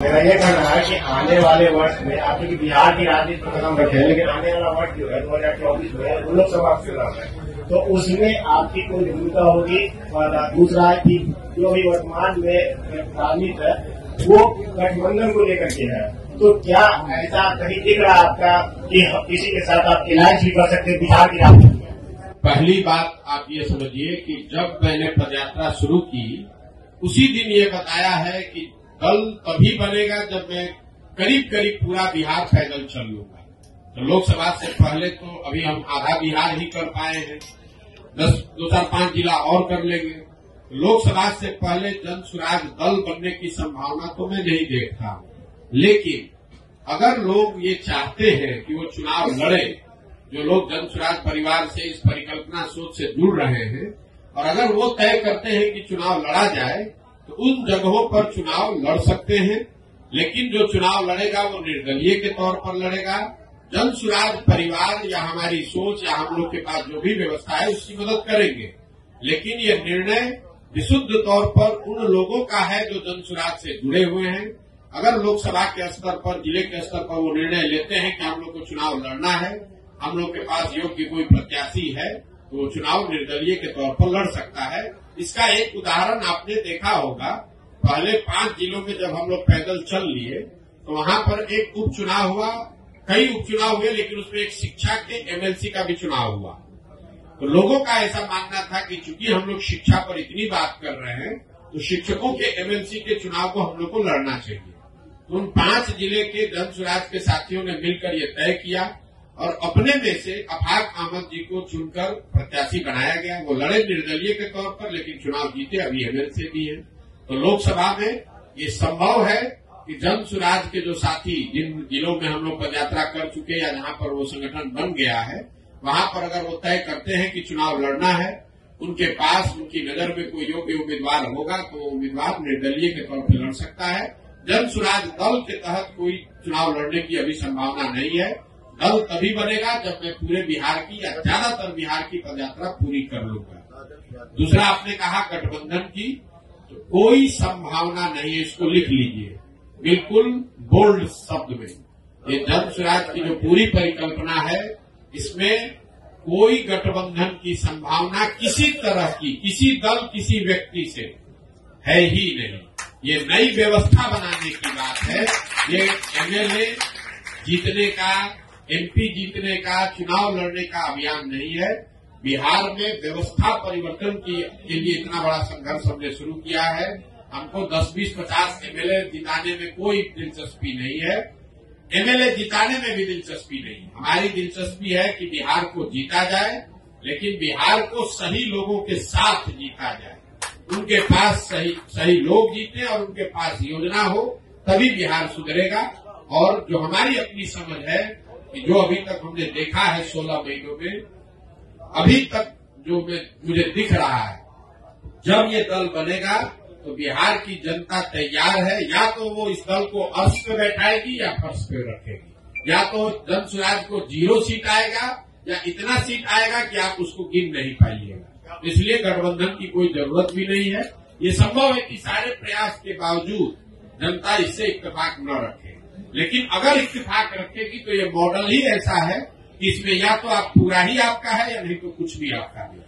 मेरा ये कहना है कि आने वाले वर्ष में आप बिहार की राजनीति को खत्म रखे, लेकिन आने वाला वर्ष जो है 2024 में लोकसभा चुनाव है, तो उसमें आपकी कोई भूमिका होगी। और दूसरा है कि जो भी वर्तमान में राजनीति है वो गठबंधन को लेकर के है, तो क्या ऐसा कहीं दिख रहा है आपका कि किसी के साथ आप इलाज भी कर सकते हैं बिहार की राजनीति में? पहली बात आप ये समझिए कि जब मैंने पदयात्रा शुरू की उसी दिन ये बताया है कि दल तभी बनेगा जब मैं करीब करीब पूरा बिहार पैदल चल लूंगा। तो लोकसभा से पहले तो अभी हम आधा बिहार ही कर पाए हैं, 2-4-5 जिला और कर लेंगे। लोकसभा से पहले जन स्वराज दल बनने की संभावना तो मैं नहीं देखता, लेकिन अगर लोग ये चाहते हैं कि वो चुनाव लड़े, जो लोग जन स्वराज परिवार से इस परिकल्पना सोच से जुड़ रहे हैं, और अगर वो तय करते हैं कि चुनाव लड़ा जाए तो उन जगहों पर चुनाव लड़ सकते हैं। लेकिन जो चुनाव लड़ेगा वो निर्दलीय के तौर पर लड़ेगा। जन स्वराज परिवार या हमारी सोच या हम लोग के पास जो भी व्यवस्था है उसकी मदद करेंगे, लेकिन ये निर्णय विशुद्ध तौर पर उन लोगों का है जो जन स्वराज से जुड़े हुए हैं। अगर लोकसभा के स्तर पर, जिले के स्तर पर वो निर्णय लेते हैं कि हम लोग को चुनाव लड़ना है, हम लोग के पास योग्य कोई प्रत्याशी है, तो वो चुनाव निर्दलीय के तौर पर लड़ सकता है। इसका एक उदाहरण आपने देखा होगा, पहले 5 जिलों में जब हम लोग पैदल चल लिए तो वहां पर एक उपचुनाव हुआ, कई उपचुनाव हुए, लेकिन उसमें एक शिक्षा के एमएलसी का भी चुनाव हुआ। तो लोगों का ऐसा मानना था कि चूंकि हम लोग शिक्षा पर इतनी बात कर रहे हैं तो शिक्षकों के एमएलसी के चुनाव को हम लोग को लड़ना चाहिए। तो उन 5 जिले के जन स्वराज के साथियों ने मिलकर ये तय किया और अपने में से अफाक अहमद जी को चुनकर प्रत्याशी बनाया गया। वो लड़े निर्दलीय के तौर पर, लेकिन चुनाव जीते, अभी एमएलसी भी है। तो लोकसभा में ये संभव है कि जन स्वराज के जो साथी जिन जिलों में हम लोग पदयात्रा कर चुके या जहां पर वो संगठन बन गया है, वहां पर अगर वो तय करते हैं कि चुनाव लड़ना है, उनके पास उनकी नजर में कोई योग्य उम्मीदवार होगा तो उम्मीदवार निर्दलीय के तौर पर लड़ सकता है। जन स्वराज दल के तहत कोई चुनाव लड़ने की अभी संभावना नहीं है। दल तभी बनेगा जब मैं पूरे बिहार की या ज्यादातर बिहार की पदयात्रा पूरी कर लूंगा। दूसरा आपने कहा गठबंधन की, तो कोई संभावना नहीं है, इसको लिख लीजिए बिल्कुल बोल्ड शब्द में। ये जन स्वराज की जो पूरी परिकल्पना है, इसमें कोई गठबंधन की संभावना किसी तरह की, किसी दल किसी व्यक्ति से है ही नहीं। ये नई व्यवस्था बनाने की बात है। ये एमएलए जीतने का, एमपी जीतने का, चुनाव लड़ने का अभियान नहीं है। बिहार में व्यवस्था परिवर्तन के लिए इतना बड़ा संघर्ष हमने शुरू किया है। हमको 10, 20, 50 एमएलए जिताने में कोई दिलचस्पी नहीं है, एमएलए जिताने में भी दिलचस्पी नहीं। हमारी दिलचस्पी है कि बिहार को जीता जाए, लेकिन बिहार को सही लोगों के साथ जीता जाए, उनके पास सही लोग जीते और उनके पास योजना हो, तभी बिहार सुधरेगा। और जो हमारी अपनी समझ है कि जो अभी तक हमने देखा है 16 महीनों में, अभी तक जो मुझे दिख रहा है, जब ये दल बनेगा तो बिहार की जनता तैयार है। या तो वो इस दल को अर्श पे बैठाएगी या फर्श पे रखेगी, या तो जन स्वराज को 0 सीट आएगा या इतना सीट आएगा कि आप उसको गिन नहीं पाइएगा। इसलिए गठबंधन की कोई जरूरत भी नहीं है। ये संभव है कि सारे प्रयास के बावजूद जनता इससे इत्तेफाक न रखे, लेकिन अगर इत्तेफाक रखेगी तो ये मॉडल ही ऐसा है कि इसमें या तो आप पूरा ही आपका है या नहीं तो कुछ भी आपका नहीं।